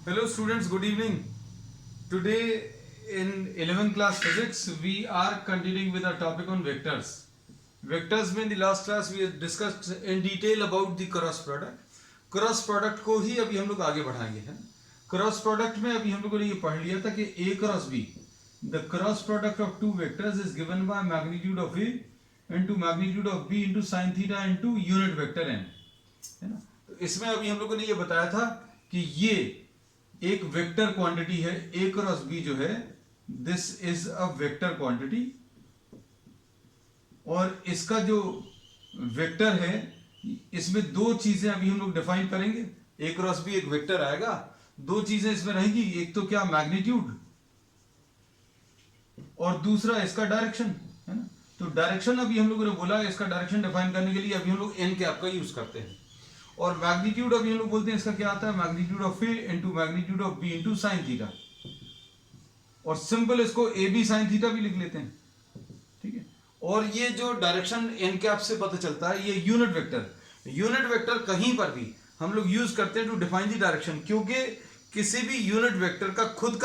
Hello students, good evening. Today in 11th class physics we are continuing with our topic on vectors. Vectors में in the last class we discussed in detail about the cross product. Cross product को ही अभी हम लोग आगे बढ़ाएंगे, है ना. Cross product में अभी हम लोगों ने ये पढ़ लिया था कि a cross b, the cross product of two vectors is given by magnitude of a into magnitude of b into sin theta into unit vector n, है ना. तो इसमें अभी हम लोगों ने ये बताया था कि ये एक वेक्टर क्वांटिटी है. a क्रॉस b जो है this is a vector quantity, और इसका जो वेक्टर है इसमें दो चीजें अभी हम लोग डिफाइन करेंगे. a क्रॉस b एक वेक्टर आएगा, दो चीजें इसमें रहेगी, एक तो क्या मैग्नीट्यूड और दूसरा इसका डायरेक्शन, है ना. तो डायरेक्शन अभी हम लोगों ने बोला इसका डायरेक्शन डिफाइन करने के लिए अभी हम लोग n कैप का यूज करते हैं, और मैग्नीट्यूड अभी हम लोग बोलते हैं इसका क्या आता है, magnitude of a into magnitude of b into sine theta, और सिंपल इसको ए बी साइन थीटा भी लिख लेते हैं, ठीक है. और ये जो डायरेक्शन एन कैप से पता चलता है ये यूनिट वेक्टर कहीं पर भी हम लोग यूज करते हैं टू डिफाइन द डायरेक्शन, क्योंकि किसी भी यूनिट वेक्टर का खुद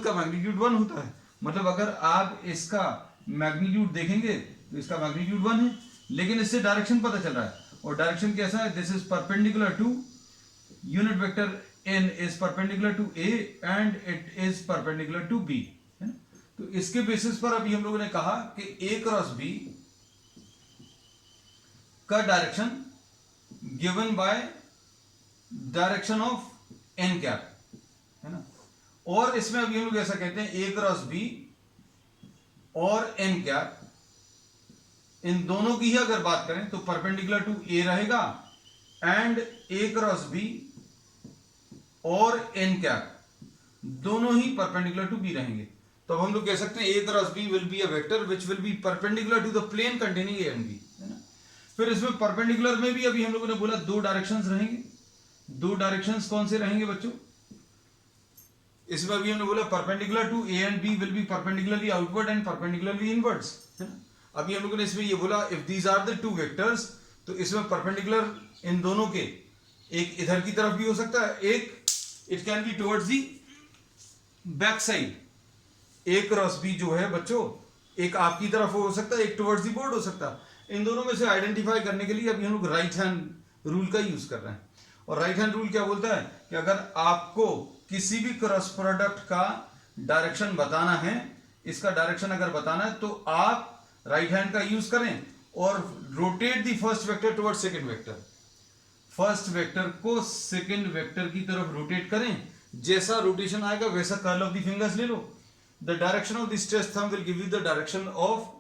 का मैग्नीट्यूड 1 होता है. मतलब अगर आप इसका मैग्नीट्यूड देखेंगे तो इसका मैग्नीट्यूड 1 है, लेकिन इससे डायरेक्शन पता चल रहा है, और डायरेक्शन कैसा है, this is perpendicular to unit vector n is perpendicular to a and it is perpendicular to b, है ना. तो इसके बेसिस पर अभी हम लोगों ने कहा कि a क्रॉस b का direction given by direction of n cap, है ना. और इसमें अभी हम लोग ऐसा कहते हैं a क्रॉस b और n कैप, इन दोनों की ही अगर बात करें तो परपेंडिकुलर टू a रहेगा एंड a क्रॉस b और n कैप दोनों ही परपेंडिकुलर टू b रहेंगे. तो अब हम लोग कह सकते हैं a cross b will be a vector which will be perpendicular to the plane containing a and b, है ना. फिर इसमें परपेंडिकुलर में भी अभी हम लोगों ने बोला दो डायरेक्शंस रहेंगे. दो डायरेक्शंस कौन से रहेंगे बच्चों, इसमें अभी हमने बोला perpendicular to a and b will be perpendicularly outward and perpendicularly inwards, है ना. अभी हम लोगों ने इसमें ये बोला if these are the two vectors, तो इसमें परपेंडिकुलर इन दोनों के एक इधर की तरफ भी हो सकता है, एक it can be towards the back side. A cross B जो है बच्चों एक आपकी तरफ हो सकता है, एक टुवर्ड्स दी बोर्ड हो सकता है. इन दोनों में से आइडेंटिफाई करने के लिए अभी हम लोग राइट हैंड रूल का यूज कर रहे हैं. और राइट हैंड रूल क्या बोलता है कि अगर आपको किसी भी क्रॉस प्रोडक्ट का डायरेक्शन बताना है, इसका डायरेक्शन अगर बताना है, तो आप राइट हैंड का यूज करें और rotate the first vector towards second vector. First vector को सेकंड वेक्टर की तरफ रोटेट करें, जैसा रोटेशन आएगा वैसा कर्ल ऑफ द फिंगर्स ले लो. The direction of the stretch thumb will give you the direction of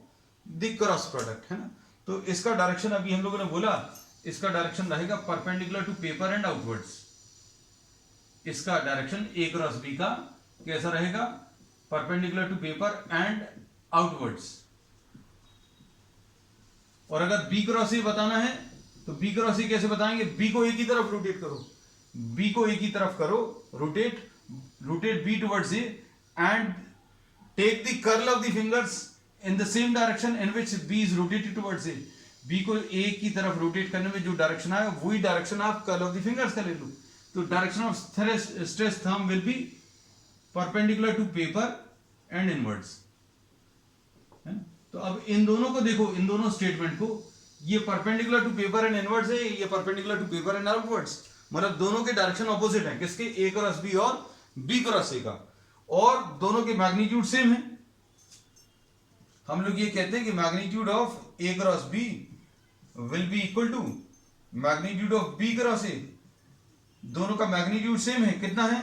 the cross product, है ना. तो इसका डायरेक्शन अभी हम लोगों ने बोला इसका डायरेक्शन रहेगा perpendicular to paper and outwards. इसका डायरेक्शन ए क्रॉस बी का कैसा रहेगा, perpendicular to paper and outwards. और अगर बी क्रॉस ए बताना है तो बी क्रॉस ए कैसे बताएंगे, बी को ए की तरफ रोटेट करो, बी को ए की तरफ करो rotate B towards A and take the curl of the fingers in the same direction in which B is rotated towards A. B को ए की तरफ रोटेट करने में जो डायरेक्शन आए वही डायरेक्शन आप कर्ल ऑफ द फिंगर्स का ले लो. तो direction of stretch thumb will be perpendicular to paper and inwards. तो अब इन दोनों को देखो, इन दोनों स्टेटमेंट को, ये perpendicular to paper and inwards है, ये perpendicular to paper and outwards. मतलब दोनों के डायरेक्शन ऑपोजिट है, किसके, ए क्रॉस बी और बी क्रॉस ए का, और दोनों के मैग्नीट्यूड सेम है. हम लोग ये कहते हैं कि magnitude of A cross B will be equal to magnitude of B cross A. दोनों का मैग्नीट्यूड सेम है, कितना है,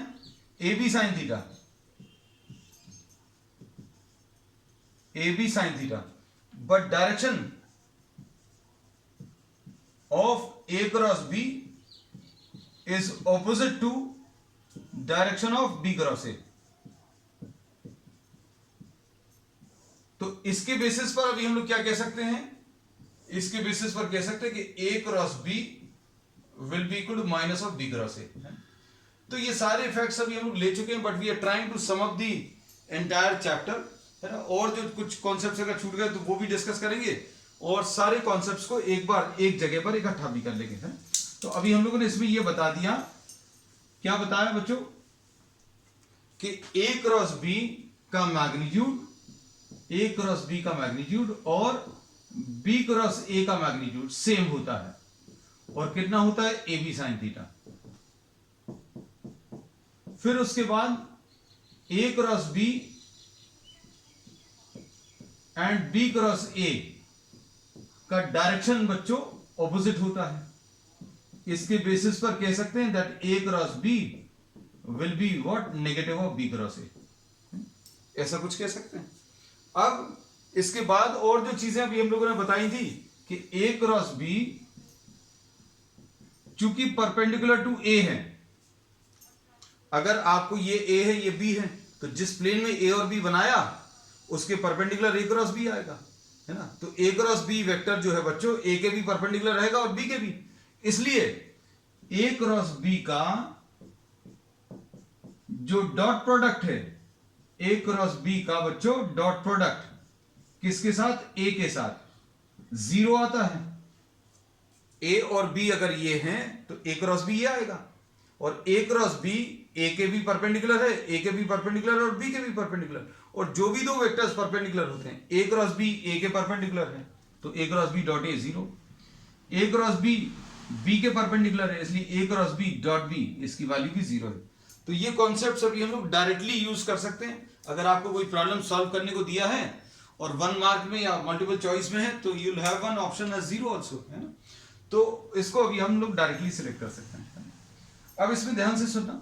A B sine theta, A B sine theta. But direction of A cross B is opposite to direction of B cross A. तो इसके basis पर अभी हम लोग क्या कह सकते हैं, इसके बेसिस पर कह सकते हैं कि A cross B will be equal to minus of B cross A. तो ये सारे फैक्ट्स अभी हम लोग ले चुके हैं, but we are trying to sum up the entire chapter, है ना. और जो कुछ कॉन्सेप्ट्स अगर छूट गए तो वो भी डिस्कस करेंगे, और सारे कॉन्सेप्ट्स को एक बार एक जगह पर इकट्ठा भी कर लेंगे, है. तो अभी हम लोगों ने इसमें ये बता दिया क्या बताया बच्चों कि A क्रॉस B का मैग्नीट्यूड, A क्रॉस B का मैग्नीट्यूड और B क्रॉस A का मैग्नीट्यूड सेम होता है, और कितना होता है, AB साइन थीटा। फिर उसके बाद A cross B and B cross A का डायरेक्शन बच्चों ऑपोजिट होता है। इसके बेसिस पर कह सकते हैं that A cross B will be what, negative of B cross A, ऐसा कुछ कह सकते हैं। अब इसके बाद और जो चीजें अभी हम लोगों ने बताई थी कि A क्रॉस B चूंकि परपेंडिकुलर टू A है, अगर आपको ये A है ये B है, तो जिस प्लेन में A और B बनाया उसके परपेंडिकुलर A क्रॉस B आएगा, है ना। तो A क्रॉस B वेक्टर जो है बच्चों A के भी परपेंडिकुलर रहेगा और B के भी, इसलिए A क्रॉस B का जो डॉट प्रोडक्ट है, A क्रॉस B का बच्चों डॉट प्रोडक्ट किसके साथ, A के साथ, 0 आता है। A और B अगर ये हैं तो A क्रॉस B ये आएगा, और A क्रॉस B A के भी परपेंडिकुलर है, A के भी परपेंडिकुलर और B के भी परपेंडिकुलर, और जो भी दो वेक्टर्स परपेंडिकुलर होते हैं A क्रॉस B A के परपेंडिकुलर है, तो A cross B dot A 0, A cross B B के परपेंडिकुलर है, इसलिए A cross B dot B इसकी वैल्यू भी 0 है। तो ये कॉन्सेप्ट अभी हम लोग डायरेक्टली यूज कर सकते हैं। अगर आपको कोई प्रॉब्लम सॉल्व करने को दिया है और 1 मार्क में या मल्टीपल चॉइस में है, तो you will have one option as 0 also, है ना। तो इसको अभी हम लोग डायरेक्टली सिलेक्ट कर सकते हैं। अब इसमें ध्यान से सुनना,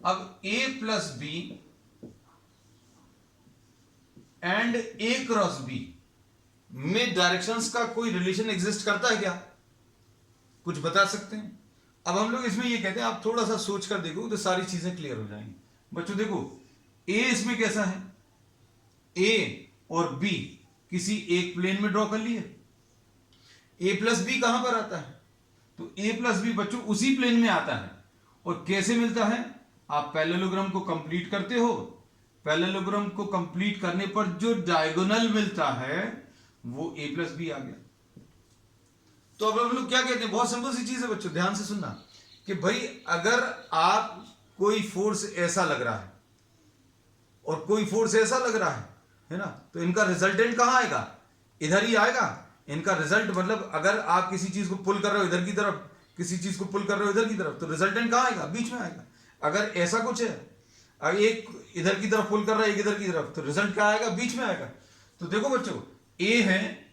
अब A plus B and A cross B में डायरेक्शंस का कोई रिलेशन एग्जिस्ट करता है क्या, कुछ बता सकते हैं। अब हम लोग इसमें ये कहते हैं, आप थोड़ा सा सोच कर देखो तो सारी चीजें क्लियर हो जाएंगी। बच्चों देखो A इसमें कैसा है, A और B किसी एक प्लेन में ड्रॉ कर लिए, A प्लस B कहां पर आता है, तो A प्लस B बच्चों उसी प्लेन में आता है। और कैसे मिलता है, आप पैरेललोग्राम को कंप्लीट करते हो, पैरेललोग्राम को कंप्लीट करने पर जो डायगोनल मिलता है वो A प्लस B आ गया। तो अब हम लोग क्या कहते हैं, बहुत सिंपल सी चीज है बच्चों, ध्यान से सुनना, कि भाई अगर आप कोई फोर्स ऐसा लग रहा है और कोई फोर्स ऐसा लग रहा है ना, तो इनका रिजल्टेंट कहां आएगा, इधर ही आएगा। इनका रिजल्ट मतलब अगर आप किसी चीज को पुल कर रहे हो इधर की तरफ, किसी चीज को पुल कर रहे हो इधर की तरफ, तो रिजल्टेंट कहां आएगा, बीच में आएगा। अगर ऐसा कुछ है, अगर एक इधर की तरफ पुल कर रहा है एक इधर की तरफ, तो रिजल्ट क्या आएगा, बीच में आएगा। तो देखो बच्चों A है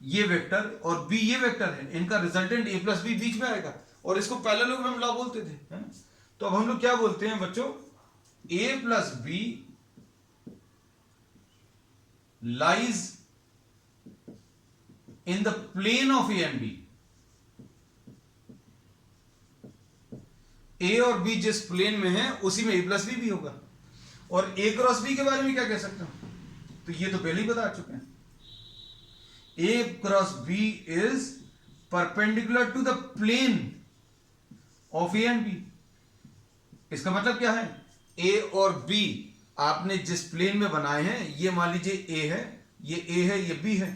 ये वेक्टर और B ये वेक्टर है, इनका रिजल्टेंट A प्लस B बीच में आएगा, और इसको पैरेललोग्राम लॉ बोलते थे, है ना। तो अब हम लोग क्या बोलते हैं बच्चों, A plus B lies in the plane of A and B। A और B जिस प्लेन में है उसी में A प्लस B भी होगा। और A क्रॉस B के बारे में क्या कह सकते हो, तो ये तो पहले ही बता चुके हैं, A cross B is perpendicular to the plane of A and B। इसका मतलब क्या है, A और B आपने जिस प्लेन में बनाए हैं, ये मान लीजिए A है, ये A है, ये B है,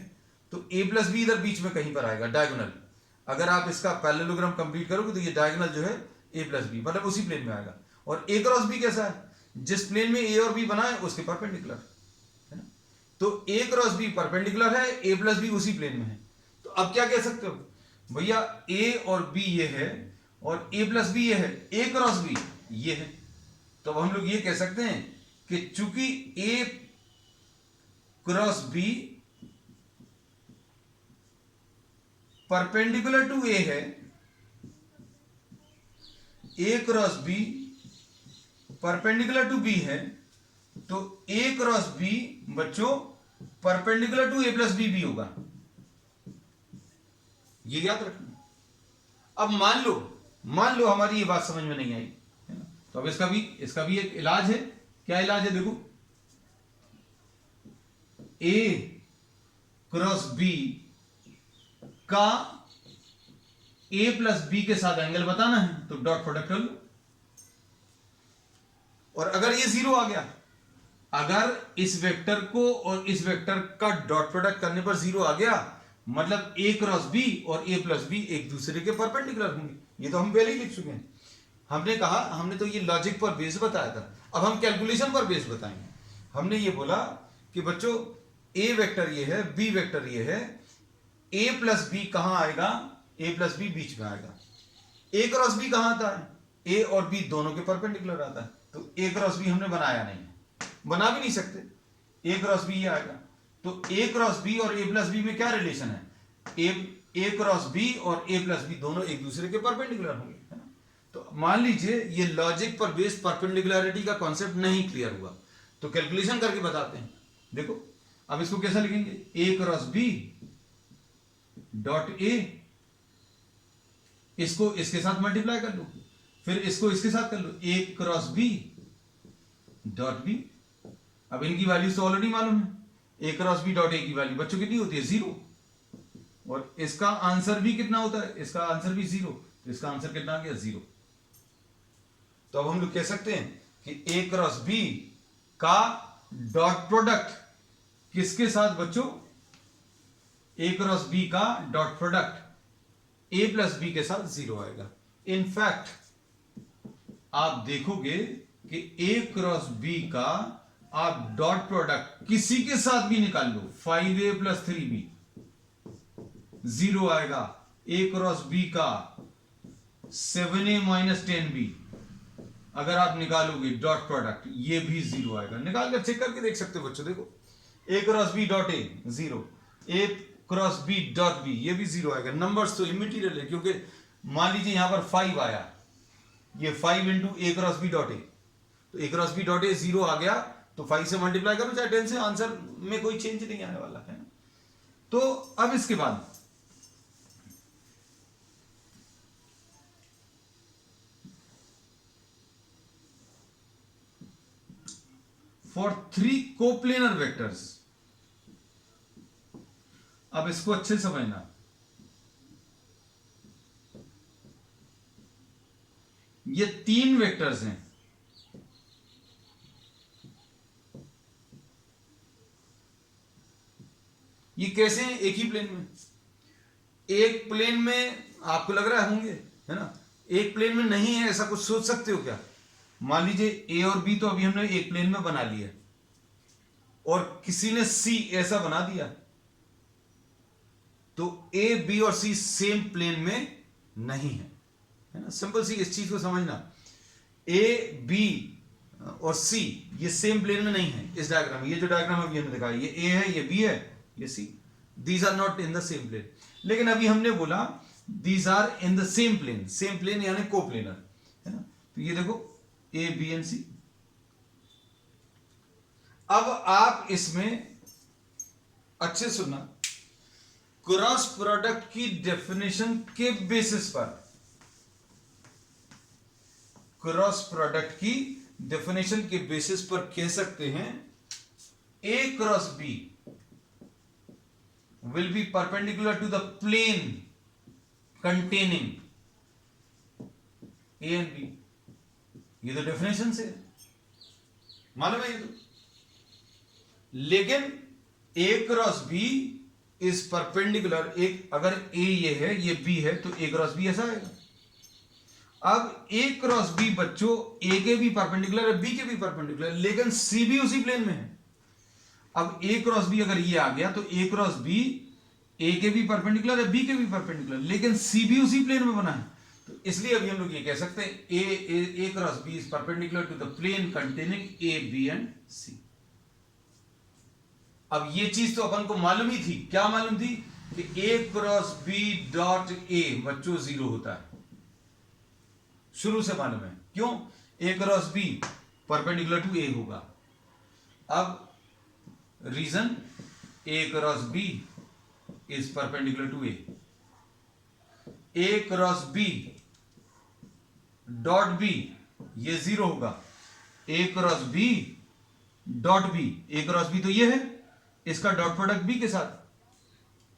तो A प्लस B इधर बीच में कहीं पर आएगा डायगोनल। अगर आप इसका पैरेललोग्राम कंप्लीट करोगे तो ये डायगोनल जो है A प्लस B मतलब उसी प्लेन में आएगा। और A क्रॉस B कैसा है, जिस प्लेन में A और B बना है उसके परपेंडिकुलर, है ना। तो A क्रॉस B परपेंडिकुलर है, A प्लस B उसी प्लेन में है। तो अब क्या कह सकते हो, भैया A और B ये है और A प्लस B ये है, A क्रॉस B ये है। तो अब हम लोग ये कह सकते हैं कि चूंकि A cross B perpendicular to A है, A cross B perpendicular to B है, तो A क्रॉस B बच्चों perpendicular to A plus B भी होगा, ये याद रखना। अब मान लो हमारी ये बात समझ में नहीं आई, है ना, तो अब इसका भी एक इलाज है। क्या इलाज है, देखो A क्रॉस B का A प्लस B के साथ एंगल बताना है, तो डॉट प्रोडक्ट कर लो। और अगर ये 0 आ गया अगर इस वेक्टर को और इस वेक्टर का डॉट प्रोडक्ट करने पर जीरो आ गया, मतलब a क्रॉस बी और a प्लस बी एक दूसरे के परपेंडिकुलर होंगे। ये तो हम पहले ही लिख चुके हैं। हमने कहा, हमने तो ये लॉजिक पर बेस बताया था, अब हम कैलकुलेशन पर बेस बताएंगे। हमने ये बोला कि बच्चों a वेक्टर ये है, b वेक्टर ये है, a प्लस बी कहां आएगा, a प्लस बी बीच में आएगा। a क्रॉस बी कहां आता है, a और b दोनों के परपेंडिकुलर आता है। तो a क्रॉस बी हमने बनाया नहीं है, बना भी नहीं सकते, a क्रॉस बी ये आएगा। तो a क्रॉस बी और a प्लस बी में क्या रिलेशन है, a क्रॉस बी और a प्लस बी दोनों एक दूसरे के परपेंडिकुलर होंगे, है ना। तो मान लीजिए ये लॉजिक पर बेस्ड परपेंडिकुलरिटी का कॉन्सेप्ट नहीं क्लियर हुआ, तो कैलकुलेशन करके बताते हैं। देखो अब इसको कैसा लिखेंगे, a cross B dot a, इसको इसके साथ मल्टीप्लाई कर लो, फिर इसको इसके साथ कर लो, a cross B dot B. अब इनकी वैल्यूज तो ऑलरेडी मालूम है, a cross B dot a की वैल्यू बच्चों कितनी होती है, 0, और इसका आंसर भी कितना होता है, इसका आंसर भी 0, तो इसका आंसर कितना आ गया, 0। तो अब हम लोग कह सकते हैं कि a क्रॉस बी का डॉट प्रोडक्ट किसके साथ बच्चों, a क्रॉस बी का dot product a plus B के साथ 0 आएगा। इनफैक्ट आप देखोगे कि a क्रॉस बी का आप डॉट प्रोडक्ट किसी के साथ भी निकाल लो, 5a प्लस 3b 0 आएगा। a क्रॉस बी का 7a माइनस 10b अगर आप निकालोगे डॉट प्रोडक्ट, ये भी 0 आएगा। निकाल कर चेक करके देख सकते हो बच्चों, देखो a cross B dot a 0, a cross B dot B ये भी 0 आएगा। नंबर्स तो इमेटीरियल है, क्योंकि मान लीजिए यहां पर 5 आया, ये 5 into a cross B dot a, तो a cross B dot a 0 आ गया, तो 5 से मल्टीप्लाई करो चाहे 10 से, आंसर में कोई चेंज नहीं आने वाला है ना। तो अब इसके बाद फॉर 3 कोप्लेनर वेक्टर्स, अब इसको अच्छे समझना, ये 3 वेक्टर्स हैं, ये कैसे हैं, एक ही प्लेन में, एक प्लेन में आपको लग रहा है होंगे, है ना, एक प्लेन में नहीं है, ऐसा कुछ सोच सकते हो क्या। मान लीजिए ए और बी तो अभी हमने एक प्लेन में बना लिया, और किसी ने सी ऐसा बना दिया, तो ए बी और सी सेम प्लेन में नहीं है ना। सिंपल सी इस चीज को समझना, ए बी और सी ये सेम प्लेन में नहीं है। इस डायग्राम में, ये जो डायग्राम अभी हमने दिखाया, ये ए है, ये बी है, ये C, these are not in the same plane. लेकिन अभी हमने बोला these are in the same plane, same plane यानी कोप्लेनर, है ना। तो ये देखो ए बी एंड सी। अब आप इसमें अच्छे सुनना, क्रॉस प्रोडक्ट की डेफिनेशन के बेसिस पर, क्रॉस प्रोडक्ट की डेफिनेशन के बेसिस पर कह सकते हैं A cross B will be perpendicular to the plane containing A and B। ये तो डेफिनेशन से मालूम है ये तो। लेकिन A cross B is perpendicular, एक अगर A ये है, ये B है, तो A क्रॉस B ऐसा आएगा। अब A क्रॉस B बच्चों A के भी परपेंडिकुलर है, B के भी परपेंडिकुलर, लेकिन C भी उसी प्लेन में है। अब A क्रॉस B अगर ये आ गया, तो A क्रॉस B A के भी परपेंडिकुलर है, B के भी परपेंडिकुलर, लेकिन C भी उसी प्लेन में बना है। तो इसलिए अभी हम लोग ये कह सकते हैं A cross B is perpendicular to the plane containing A, B and C। अब ये चीज तो अपन को मालूम ही थी, क्या मालूम थी कि A cross B dot A बच्चों 0 होता है, शुरू से मालूम है। क्यों, A cross B perpendicular to A होगा। अब reason, A cross B is perpendicular to A, A cross B dot B ये 0 होगा, A cross B dot B, A cross B तो ये है, इसका डॉट प्रोडक्ट B के साथ,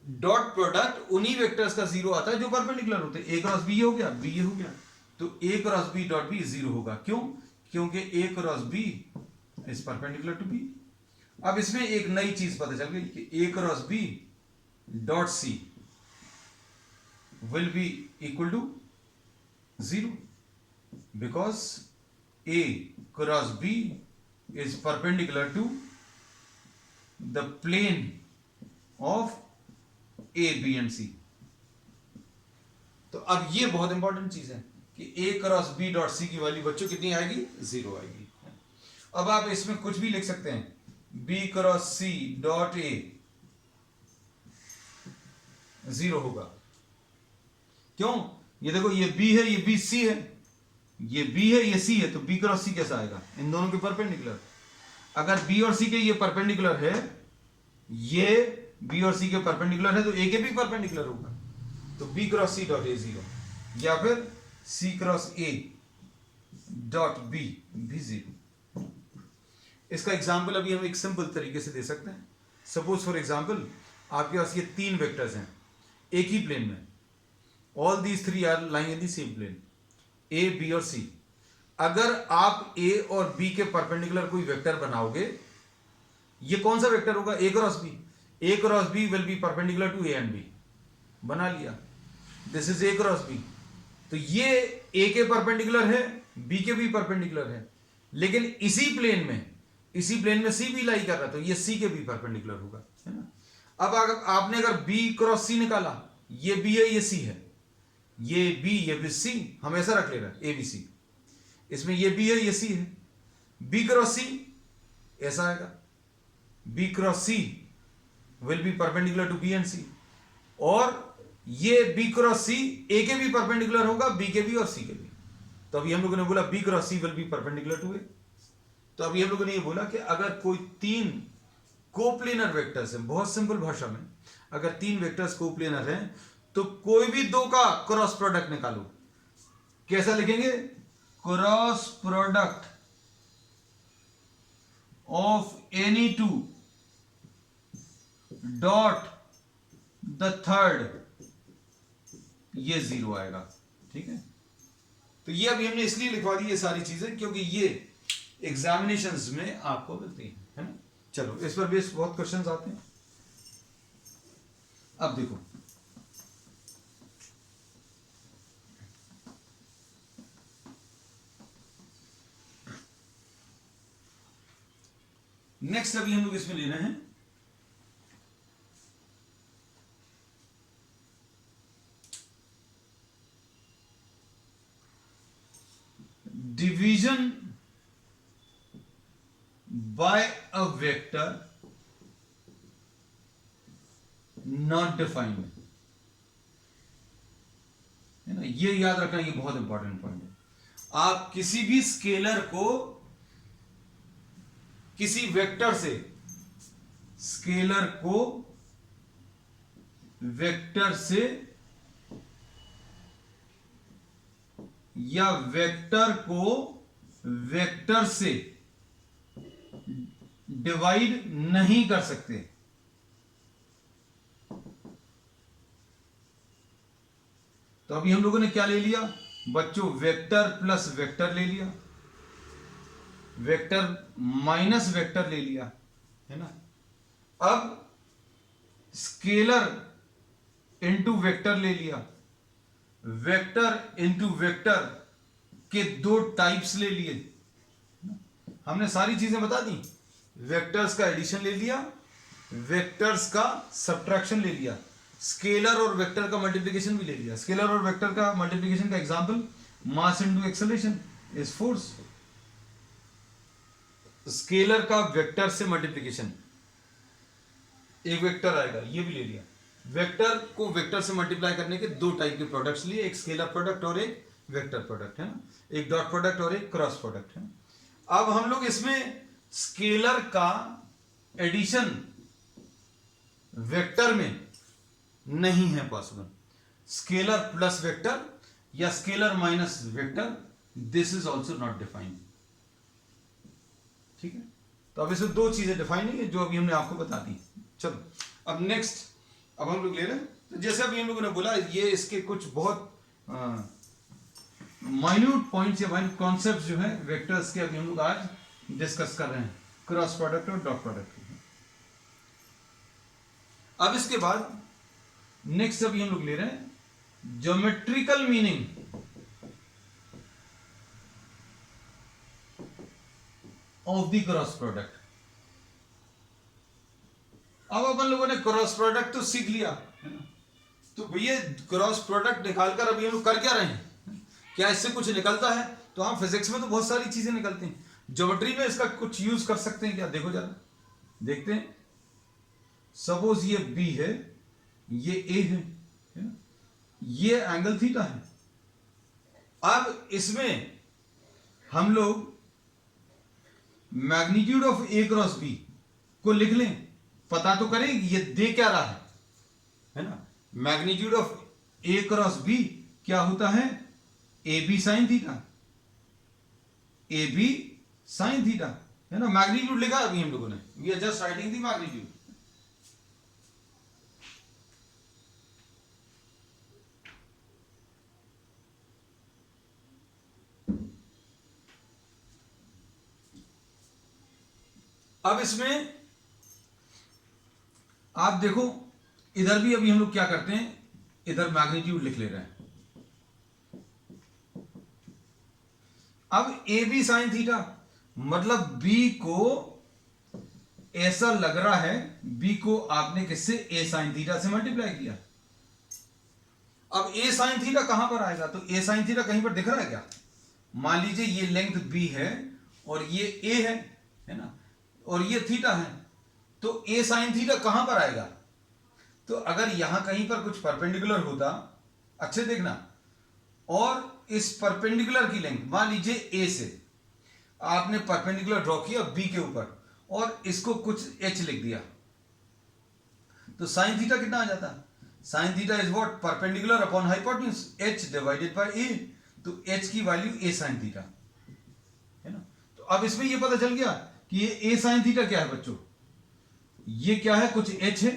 डॉट प्रोडक्ट उन्हीं वेक्टर्स का 0 आता है जो परपेंडिकुलर होते हैं। A क्रॉस B ये हो गया, B ये हो गया, तो A cross B dot B 0 होगा। क्यों, क्योंकि A cross B is perpendicular to B. अब इसमें एक नई चीज पता चल गई कि A cross B dot C will be equal to 0 because A cross B is perpendicular to the plane of A B and C. तो अब ये बहुत इंपॉर्टेंट चीज है कि A cross B dot C की वैल्यू बच्चों कितनी आएगी? 0 आएगी। अब आप इसमें कुछ भी लिख सकते हैं, B cross C dot A 0 होगा। क्यों? ये देखो, ये बी है, ये बी सी है, ये बी है, ये सी है, तो बी क्रॉस सी कैसा आएगा? इन दोनों के परपेंडिकुलर। अगर बी और सी के ये परपेंडिकुलर है, ये बी और सी के परपेंडिकुलर है, तो ए के भी परपेंडिकुलर होगा। तो B cross C dot A 0 या फिर C cross A dot B भी 0। इसका एग्जाम्पल अभी हम एक सिंपल तरीके से दे सकते हैं। सपोज फॉर एग्जाम्पल आपके पास ये 3 वेक्टर्स हैं एक ही प्लेन में, all these 3 are lying in the same plane, A B और सी। अगर आप ए और बी के परपेंडिकुलर कोई वेक्टर बनाओगे, ये कौन सा वेक्टर होगा? A cross B. A cross B will be perpendicular to A and B. बना लिया, this is A cross B. तो ये ए के परपेंडिकुलर है, बी के भी परपेंडिकुलर है, लेकिन इसी प्लेन में सी भी लाई कर रहा है, तो ये सी के भी परपेंडिकुलर होगा, है ना। अब आपने अगर बी क्रॉस सी निकाला, ये बी है, ये सी है, ये बी, ये भी सी, हम ऐसा रख ले रहे हैं ए बी सी। इसमें ये बी है, ये सी है, बी क्रॉस सी ऐसा आएगा, B cross C will be perpendicular to B and C. और ये बी क्रॉस सी ए के भी परपेंडिकुलर होगा, बी के भी और सी के भी। तो अभी हम लोगों ने बोला B cross C will be perpendicular to A. तो अभी हम लोगों ने ये बोला कि अगर कोई 3 कोप्लेनर वेक्टर्स हैं, बहुत सिंपल भाषा में, अगर 3 वेक्टर्स कोप्लेनर हैं, तो कोई भी 2 का क्रॉस प्रोडक्ट निकालो। कैसा लिखेंगे? Cross product of any 2 dot the third, ये 0 आएगा। ठीक है, तो ये अभी हमने इसलिए लिखवा दी ये सारी चीजें क्योंकि ये एग्जामिनेशंस में आपको मिलती है ना। चलो, इस पर बेस बहुत क्वेश्चंस आते हैं। अब देखो, नेक्स्ट अभी हम लोग इसमें ले रहे हैं division by a vector not defined, है ना। ये याद रखना, ये बहुत इंपॉर्टेंट पॉइंट है। आप किसी भी स्केलर को किसी वेक्टर से, स्केलर को वेक्टर से या वेक्टर को वेक्टर से डिवाइड नहीं कर सकते। तो अभी हम लोगों ने क्या ले लिया बच्चों? वेक्टर प्लस वेक्टर ले लिया, वेक्टर माइनस वेक्टर ले लिया, है ना। अब स्केलर इनटू वेक्टर ले लिया, वेक्टर इनटू वेक्टर के 2 टाइप्स ले लिए। हमने सारी चीजें बता दी, वेक्टर्स का एडिशन ले लिया, वेक्टर्स का सब्ट्रैक्शन ले लिया, स्केलर और वेक्टर का मल्टीप्लिकेशन भी ले लिया। स्केलर और वेक्टर का मल्टीप्लिकेशन का example mass into acceleration is force. Scalar का वेक्टर से मल्टीप्लिकेशन, एक वेक्टर आएगा, ये भी ले लिया। वेक्टर को वेक्टर से मल्टीप्लाई करने के 2 टाइप के प्रोडक्ट्स लिए, एक स्केलर प्रोडक्ट और एक वेक्टर प्रोडक्ट, है ना, एक डॉट प्रोडक्ट और एक क्रॉस प्रोडक्ट, है ना। अब हम लोग इसमें स्केलर का एडिशन वेक्टर में नहीं है पॉसिबल। स्केलर प्लस वेक्टर या scalar minus vector, this is also not defined. ठीक है, तो अब इसमें 2 चीजें डिफाइन नहीं है जो अभी हमने आपको बता दी। चलो, अब नेक्स्ट अब हम लोग ले रहे हैं, तो जैसे अभी हम लोगों ने बोला, ये इसके कुछ बहुत माइन्यूट पॉइंट्स या माइन्यूट कॉन्सेप्ट्स जो है वेक्टर्स के, अभी हम लोग आज डिस्कस कर रहे हैं, क्रॉस प्रोडक्ट और डॉट प्रोडक्ट। अब इसके बाद नेक्स्ट अभी हम लोग ले रहे हैं geometrical meaning of the cross product. अब अपन लोगों ने क्रॉस प्रोडक्ट तो सीख लिया है ना, तो भैया क्रॉस प्रोडक्ट निकालकर अभी हम लोग कर क्या रहे हैं, क्या इससे कुछ निकलता है? तो हाँ, फिजिक्स में तो बहुत सारी चीजें निकलती हैं, ज्योमेट्री में इसका कुछ यूज कर सकते हैं क्या? देखो जरा, देखते हैं। सपोज ये बी है, ये ए है ना? ये एंगल थीटा है। अब इसमें हम लोग magnitude of A cross B को लिख लें, पता तो करें ये दे क्या रहा है ना? Magnitude of A cross B क्या होता है? A B sine theta, A B sine theta है ना। मैग्नीट्यूड लिखा अभी हम लोगों ने, we are just writing the magnitude. अब इसमें आप देखो, इधर भी अभी हम लोग क्या करते हैं, इधर मैग्नीट्यूड लिख ले रहे हैं। अब ए बी साइन थीटा मतलब बी को ऐसा लग रहा है, बी को आपने किससे? ए साइन थीटा से मल्टीप्लाई किया। अब ए साइन थीटा कहां पर आएगा? तो ए साइन थीटा कहीं पर दिख रहा है क्या? मान लीजिए ये लेंथ बी है और ये ए है ना, और ये थीटा है, तो ए साइन थीटा कहां पर आएगा? तो अगर यहां कहीं पर कुछ परपेंडिकुलर होता, अच्छे देखना, और इस परपेंडिकुलर की लेंथ मान लीजिए ए से आपने परपेंडिकुलर ड्रॉ किया बी के ऊपर और इसको कुछ एच लिख दिया, तो साइन थीटा कितना आ जाता? Sine theta is what? Perpendicular upon hypotenuse, H divided by A. तो एच की वैल्यू ए साइन थीटा है ना। तो अब इसमें ये पता चल गया कि ये ए साइन थीटा क्या है बच्चों? ये क्या है? कुछ एच है।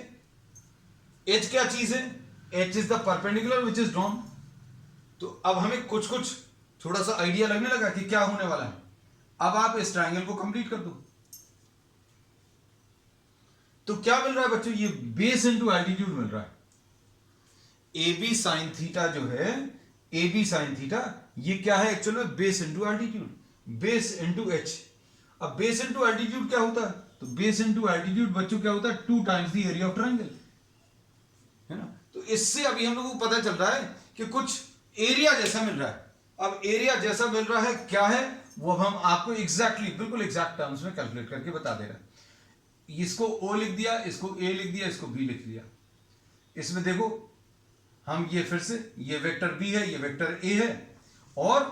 एच क्या चीज है? H is the perpendicular which is drawn. तो अब हमें कुछ कुछ थोड़ा सा आइडिया लगने लगा कि क्या होने वाला है। अब आप इस ट्रायंगल को कंप्लीट कर दो, तो क्या मिल रहा है बच्चों? ये बेस इंटू एल्टीट्यूड मिल रहा है। ए बी साइन थीटा जो है, ए बी साइन थीटा, ये क्या है एक्चुअल में? Base into altitude, base into H. अब बेस इंटू एल्टीट्यूड क्या होता है? तो बेस इंटू एल्टीट्यूड बच्चों क्या होता है? 2 times the area of triangle है ना। तो इससे अभी हम लोगों को पता चल रहा है कि कुछ एरिया जैसा मिल रहा है। अब एरिया जैसा मिल रहा है क्या है, वो हम आपको एग्जैक्टली बिल्कुल एग्जैक्ट टर्म्स में कैलकुलेट करके बता दे रहे हैं। इसको ओ लिख दिया, इसको ए लिख दिया, इसको बी लिख दिया। इसमें देखो हम ये फिर से, ये वेक्टर बी है, ये वेक्टर ए है, और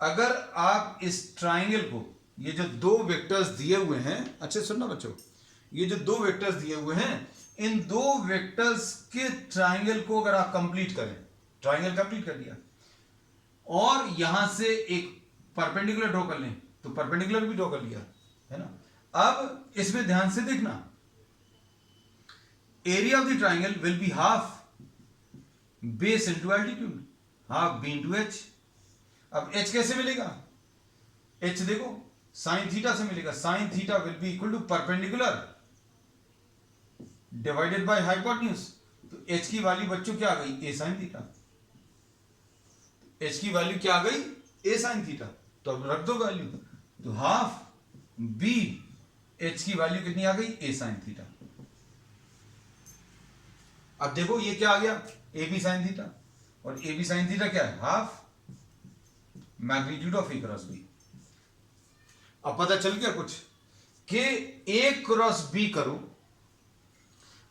अगर आप इस ट्राइंगल को, ये जो दो वेक्टर्स दिए हुए हैं, अच्छे सुनना बच्चों, ये जो दो वेक्टर्स दिए हुए हैं, इन दो वेक्टर्स के ट्राइंगल को अगर आप कंप्लीट करें, ट्राइंगल कंप्लीट कर दिया और यहां से एक परपेंडिकुलर ड्रॉ कर लें, तो परपेंडिकुलर भी ड्रॉ कर लिया है ना। अब इसमें ध्यान से देखना, area of the triangle will be half base into altitude, half B into H. अब एच कैसे मिलेगा? एच देखो साइन थीटा से मिलेगा, sine theta will be equal to perpendicular divided by hypotenuse. तो एच की वैल्यू बच्चों क्या आ गई? A sine theta. एच की वैल्यू क्या आ गई? A sine theta. तो अब रख दो वैल्यू, तो हाफ बी, एच की वैल्यू कितनी आ गई? A sine theta. अब देखो ये क्या आ गया? ए बी साइन थीटा, और ए बी साइन थीटा क्या है? Half magnitude of A cross B. अब पता चल गया कुछ कि ए क्रॉस बी करो,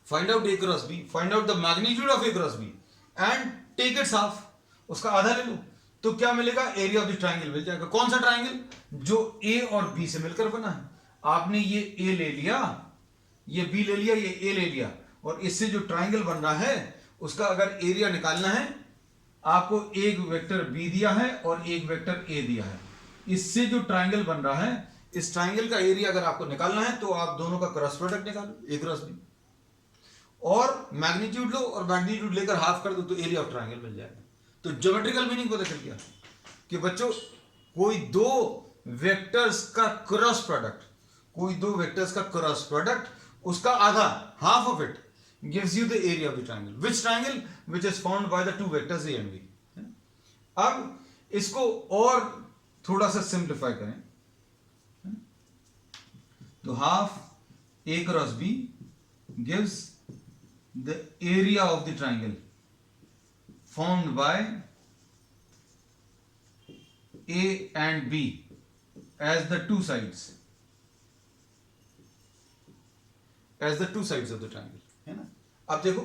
find out A cross B, find out the magnitude of A cross B and take its half, उसका आधा ले लो, तो क्या मिलेगा? एरिया ऑफ द ट्राइंगल मिल जाएगा। कौन सा ट्राइंगल? जो ए और बी से मिलकर बना है। आपने ये ए ले लिया, ये बी ले लिया, ये ए ले लिया, और इससे जो ट्राइंगल बन रहा है उसका अगर एरिया निकालना है, आपको एक वेक्टर बी दिया है और एक वेक्टर ए दिया है, इससे जो ट्राइंगल बन रहा है, इस ट्राइंगल का एरिया अगर आपको निकालना है तो आप दोनों का क्रॉस प्रोडक्ट निकालो, ए क्रॉस बी, और मैग्नीट्यूड लो और मैग्नीट्यूड लेकर हाफ कर दो, तो एरिया ऑफ ट्राइंगल मिल जाएगा। तो ज्योमेट्रिकल मीनिंग पता चल गया कि बच्चों कोई दो वेक्टर्स का क्रॉस प्रोडक्ट, कोई दो वेक्टर्स का क्रॉस प्रोडक्ट, उसका आधा, half of it gives you the area of the triangle, which triangle, which is found by the two vectors A and B. अब इसको और थोड़ा सा सिंप्लीफाई करें, तो half A cross B gives the area of the triangle formed by A and B as the two sides, of the triangle, है ना। अब देखो,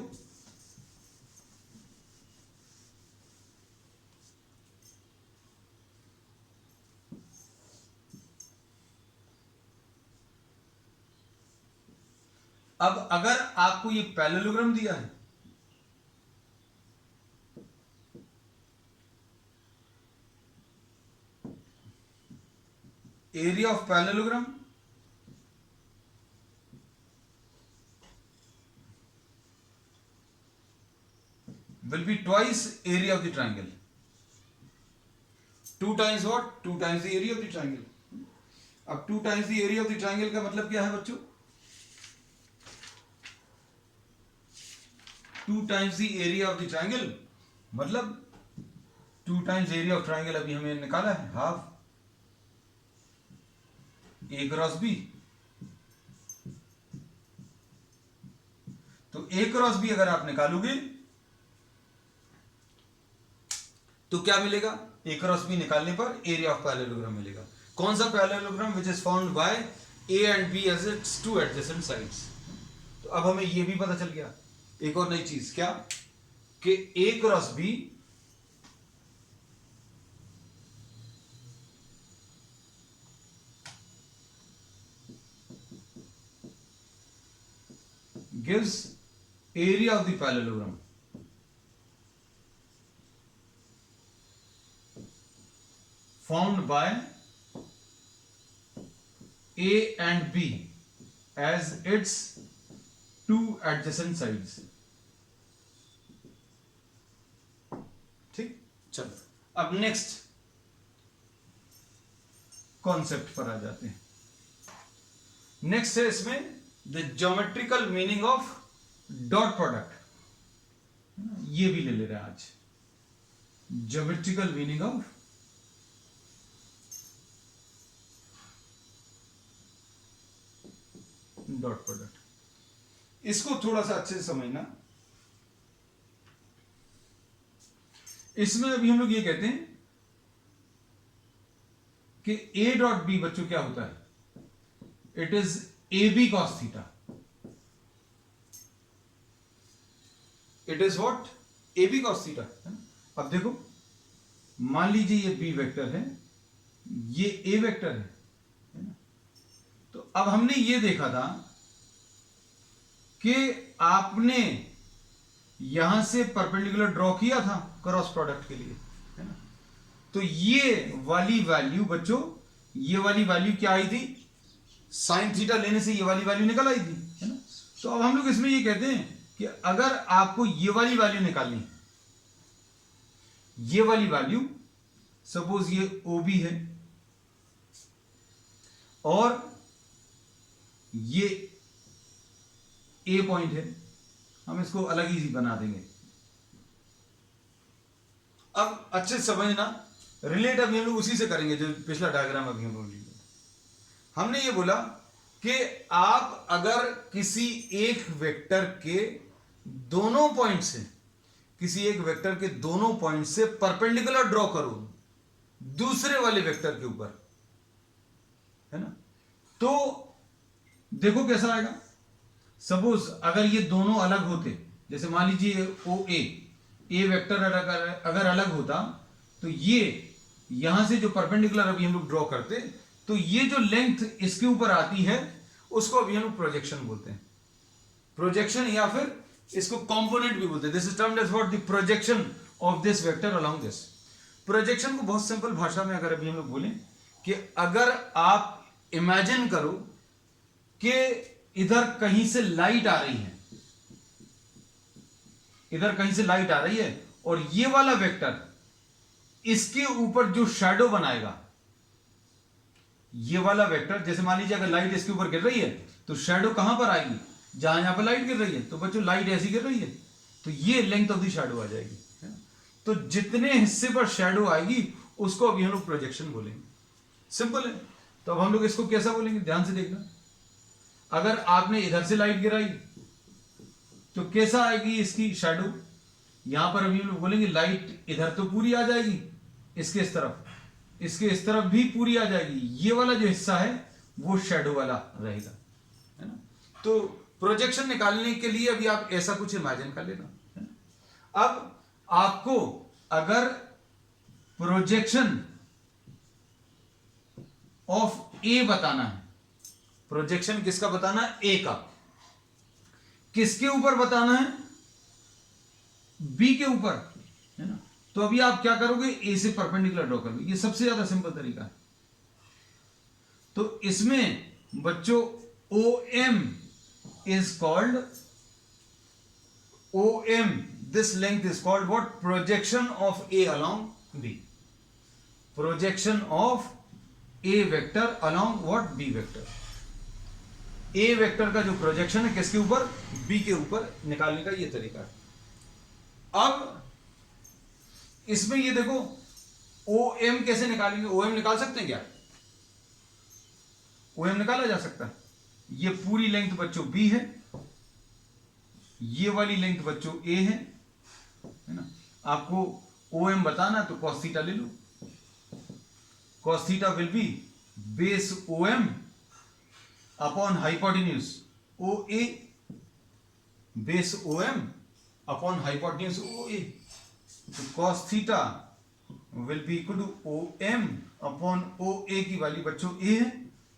अब अगर आपको ये पैरेललोग्राम दिया है, area of parallelogram will be twice area of the triangle. 2 times what? 2 times the area of the triangle. अब 2 times the area of the triangle का मतलब क्या है बच्चों? 2 times the area of the triangle मतलब 2 times area of triangle अभी हमें निकाला है, हाफ ए क्रॉस बी। तो ए क्रॉस बी अगर आप निकालोगे तो क्या मिलेगा? ए क्रॉस बी निकालने पर एरिया ऑफ पैरेललोग्राम मिलेगा। कौन सा parallelogram? Which is found by A and B as its two adjacent sides. तो अब हमें यह भी पता चल गया एक और नई चीज, क्या कि A cross B gives area of the parallelogram formed by A and B as its two adjacent sides। ठीक, चलो अब नेक्स्ट कॉन्सेप्ट पर आ जाते हैं। नेक्स्ट है इसमें the geometrical meaning of dot product, ये भी ले ले रहे हैं आज, geometrical meaning of dot product. इसको थोड़ा सा अच्छे से समझना। इसमें अभी हम लोग ये कहते हैं कि ए डॉट बी बच्चों क्या होता है? It is A B cos theta. It is what? A B cos theta. अब देखो, मान लीजिए ये बी वेक्टर है, ये ए वेक्टर है ना। तो अब हमने ये देखा था कि आपने यहां से परपेंडिकुलर ड्रॉ किया था क्रॉस प्रोडक्ट के लिए, है ना। तो ये वाली वैल्यू बच्चों, ये वाली वैल्यू क्या आई थी? साइन थीटा लेने से ये वाली वैल्यू निकल आई थी, है ना। तो अब हम लोग इसमें ये कहते हैं कि अगर आपको ये वाली वैल्यू निकालनी, ये वाली वैल्यू, सपोज ये OB है और ये A पॉइंट है, हम इसको अलग ही बना देंगे। अब अच्छे से समझना, रिलेट अभी हम लोग उसी से करेंगे जो पिछला डायग्राम अभी हम लोग लिए। हमने ये बोला कि आप अगर किसी एक वेक्टर के दोनों पॉइंट से, किसी एक वेक्टर के दोनों पॉइंट से परपेंडिकुलर ड्रॉ करो दूसरे वाले वेक्टर के ऊपर, है ना, तो देखो कैसा आएगा। सपोज अगर ये दोनों अलग होते, जैसे मान लीजिए OA, ए वेक्टर अगर अलग होता, तो ये यहां से जो परपेंडिकुलर अभी हम लोग ड्रॉ करते, तो ये जो लेंथ इसके ऊपर आती है उसको अभी हम लोग प्रोजेक्शन बोलते हैं। प्रोजेक्शन या फिर इसको कंपोनेंट भी बोलते हैं। This is termed as what? The projection of this vector along this. Projection को बहुत सिंपल भाषा में अगर अभी हम लोग बोलें कि अगर आप इमेजिन करो कि इधर कहीं से लाइट आ रही है, इधर कहीं से लाइट आ रही है और ये वाला वेक्टर इसके ऊपर जो शैडो बनाएगा, ये वाला वेक्टर, जैसे मान लीजिए अगर लाइट इसके ऊपर गिर रही है तो शेडो कहां पर आएगी, जहां यहां पर लाइट गिर रही है। तो बच्चों लाइट ऐसी गिर रही है तो ये लेंथ ऑफ द शेडो आ जाएगी, है ना? तो जितने हिस्से पर शेडो आएगी उसको अभी हम लोग प्रोजेक्शन बोलेंगे। सिंपल है। तो अब हम लोग इसको कैसा बोलेंगे, ध्यान से देखना। अगर आपने इधर से लाइट गिराई तो कैसा आएगी इसकी शेडो, यहां पर अभी हम लोग बोलेंगे लाइट इधर तो पूरी आ जाएगी, इसके इस तरफ, इसके इस तरफ भी पूरी आ जाएगी। ये वाला जो हिस्सा है वो शेडो वाला रहेगा, है ना? तो प्रोजेक्शन निकालने के लिए अभी आप ऐसा कुछ इमेजिन कर लेना, है ना? अब आपको अगर प्रोजेक्शन ऑफ ए बताना है, प्रोजेक्शन किसका बताना है, ए का, किसके ऊपर बताना है, बी के ऊपर, है ना? तो अभी आप क्या करोगे, ए से परपेंडिकुलर ड्रॉ करोगे। ये सबसे ज्यादा सिंपल तरीका है। तो इसमें बच्चों O M is called, O M, this length is called what, projection of A along B, projection of A vector along what, B vector. A vector का जो प्रोजेक्शन है किसके ऊपर, बी के ऊपर, निकालने का ये तरीका है। अब इसमें ये देखो ओ एम कैसे निकालेंगे, ओ एम निकाल सकते हैं क्या, ओ एम निकाला जा सकता है। ये पूरी लेंथ बच्चों बी है, ये वाली लेंथ बच्चों ए है ना? आपको ओ एम बताना है तो कॉस थीटा ले लो। Cos theta will be base O M upon hypotenuse O A, base O M upon hypotenuse O A. तो cos theta will be equal to O M upon O A की value बच्चों A है,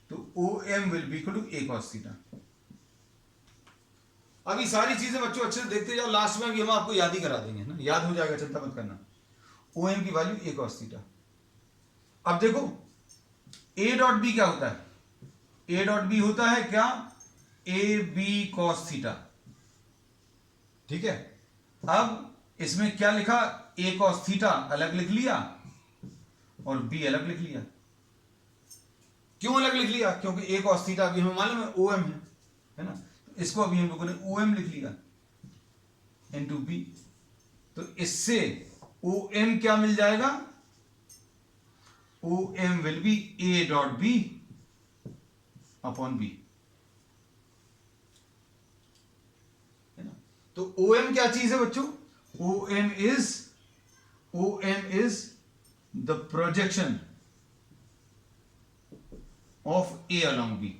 तो O M will be equal to A cos theta. अभी सारी चीजें बच्चों अच्छे से देखते जाओ, लास्ट में भी हम आपको याद ही करा देंगे ना, याद हो जाएगा, चिंता मत करना। ओ एम की वैल्यू ए cos थीटा। अब देखो ए डॉट बी क्या होता है, ए डॉट बी होता है क्या, ए बी cos थीटा, ठीक है? अब इसमें क्या लिखा, ए cos थीटा अलग लिख लिया और बी अलग लिख लिया। क्यों अलग लिख लिया, क्योंकि ए cos थीटा अभी हमें मालूम है ओ एम है ना? तो इसको अभी हम लोगों ने ओ एम लिख लिया इनटू बी। तो इससे ओ एम क्या मिल जाएगा, O M will be A dot B upon B, है ना? तो ओ एम क्या चीज है बच्चों, OM is the projection of A along B,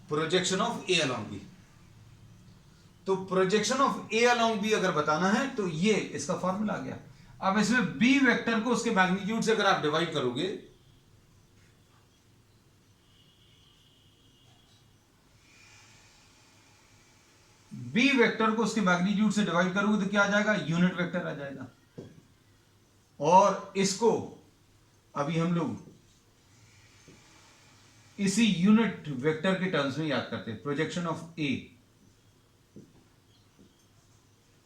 projection of A along B। तो projection of A along B अगर बताना है तो ये इसका फॉर्मूला आ गया। अब इसमें B वेक्टर को उसके मैग्नीट्यूड से अगर आप डिवाइड करोगे, बी वेक्टर को उसके मैग्नीट्यूड से डिवाइड करोगे तो क्या आ जाएगा, यूनिट वेक्टर आ जाएगा। और इसको अभी हम लोग इसी यूनिट वेक्टर के टर्म्स में याद करते हैं, projection of A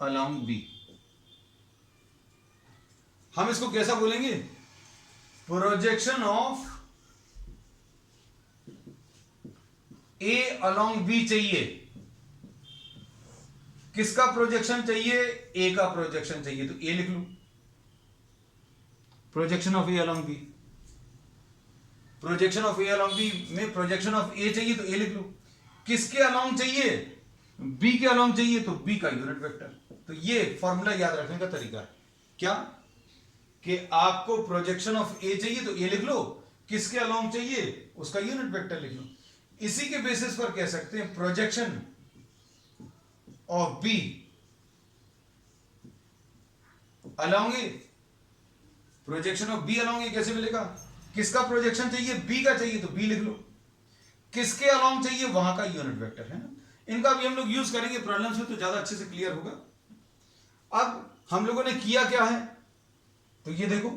along B. हम इसको कैसा बोलेंगे, projection of A along B चाहिए, किसका प्रोजेक्शन चाहिए, ए का प्रोजेक्शन चाहिए, तो ए लिख लो, projection of A along B. Projection of A along B में प्रोजेक्शन ऑफ ए चाहिए तो ए लिख लो, किसके अलोंग चाहिए, बी के अलोंग चाहिए तो बी का यूनिट वेक्टर। तो ये फॉर्मूला याद रखने का तरीका है क्या, कि आपको प्रोजेक्शन ऑफ ए चाहिए तो ए लिख लो, किसके अलोंग चाहिए उसका यूनिट वेक्टर लिख लो। इसी के बेसिस पर कह सकते हैं projection of B along A, projection of B along A कैसे मिलेगा, किसका प्रोजेक्शन चाहिए, बी का चाहिए तो बी लिख लो, किसके अलोंग चाहिए वहां का यूनिट वेक्टर, है ना? इनका भी हम लोग यूज करेंगे प्रॉब्लम्स में तो ज्यादा अच्छे से क्लियर होगा। अब हम लोगों ने किया क्या है, तो ये देखो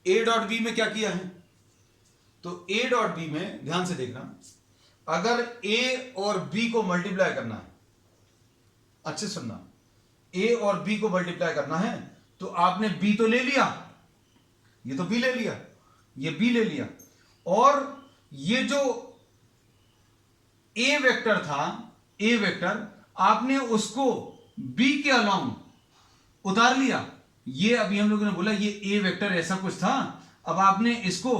ए डॉट बी में क्या किया है, तो ए डॉट बी में ध्यान से देखना, अगर ए और बी को मल्टीप्लाई करना है, अच्छे सुनना, ए और बी को मल्टीप्लाई करना है तो आपने बी तो ले लिया, ये तो बी ले लिया, ये बी ले लिया, और ये जो ए वेक्टर था, ए वेक्टर आपने उसको बी के अलोंग उतार लिया। ये अभी हम लोगों ने बोला ये ए वेक्टर ऐसा कुछ था, अब आपने इसको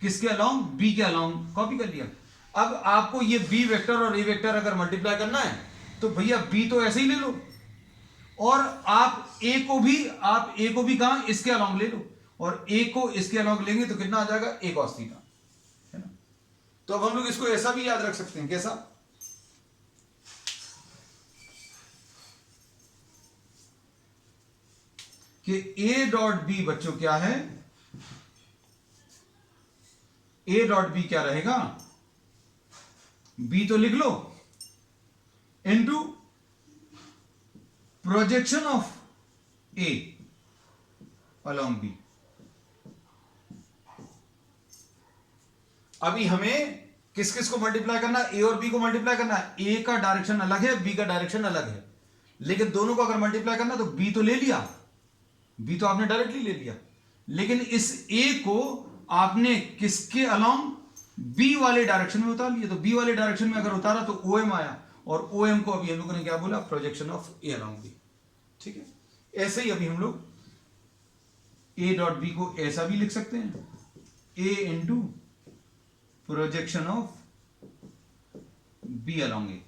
किसके अलोंग, बी के अलोंग कॉपी कर लिया। अब आपको ये बी वेक्टर और ए वेक्टर अगर मल्टीप्लाई करना है तो भैया बी तो ऐसे ही ले लो, और आप ए को भी कहां, इसके अलोंग ले लो, और ए को इसके अलोंग लेंगे तो कितना आ जाएगा, ए कॉस थीटा, है ना। तो अब हम लोग इसको ऐसा भी याद रख सकते हैं, कैसा, कि ए डॉट बी बच्चों क्या है, ए डॉट बी क्या रहेगा, बी तो लिख लो, into projection of A along B. अभी हमें किस किस को मल्टीप्लाई करना है, ए और बी को मल्टीप्लाई करना है। ए का डायरेक्शन अलग है, बी का डायरेक्शन अलग है, लेकिन दोनों को अगर मल्टीप्लाई करना तो बी तो ले लिया, बी तो आपने डायरेक्टली ले लिया, लेकिन इस ए को आपने किसके अलोंग, बी वाले डायरेक्शन में उतार लिया। तो बी वाले डायरेक्शन में अगर उतारा तो ओ एम आया, और ओ एम को अभी हम लोगों ने क्या बोला, projection of A along B. ठीक है, ऐसे ही अभी हम लोग ए डॉट बी को ऐसा भी लिख सकते हैं, A into projection of B along A.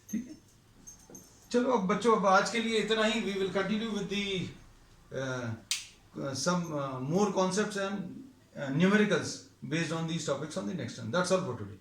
ठीक है, चलो अब बच्चों, अब आज के लिए इतना ही। We will continue with the some more concepts and numericals based on these topics on the next one. That's all for today.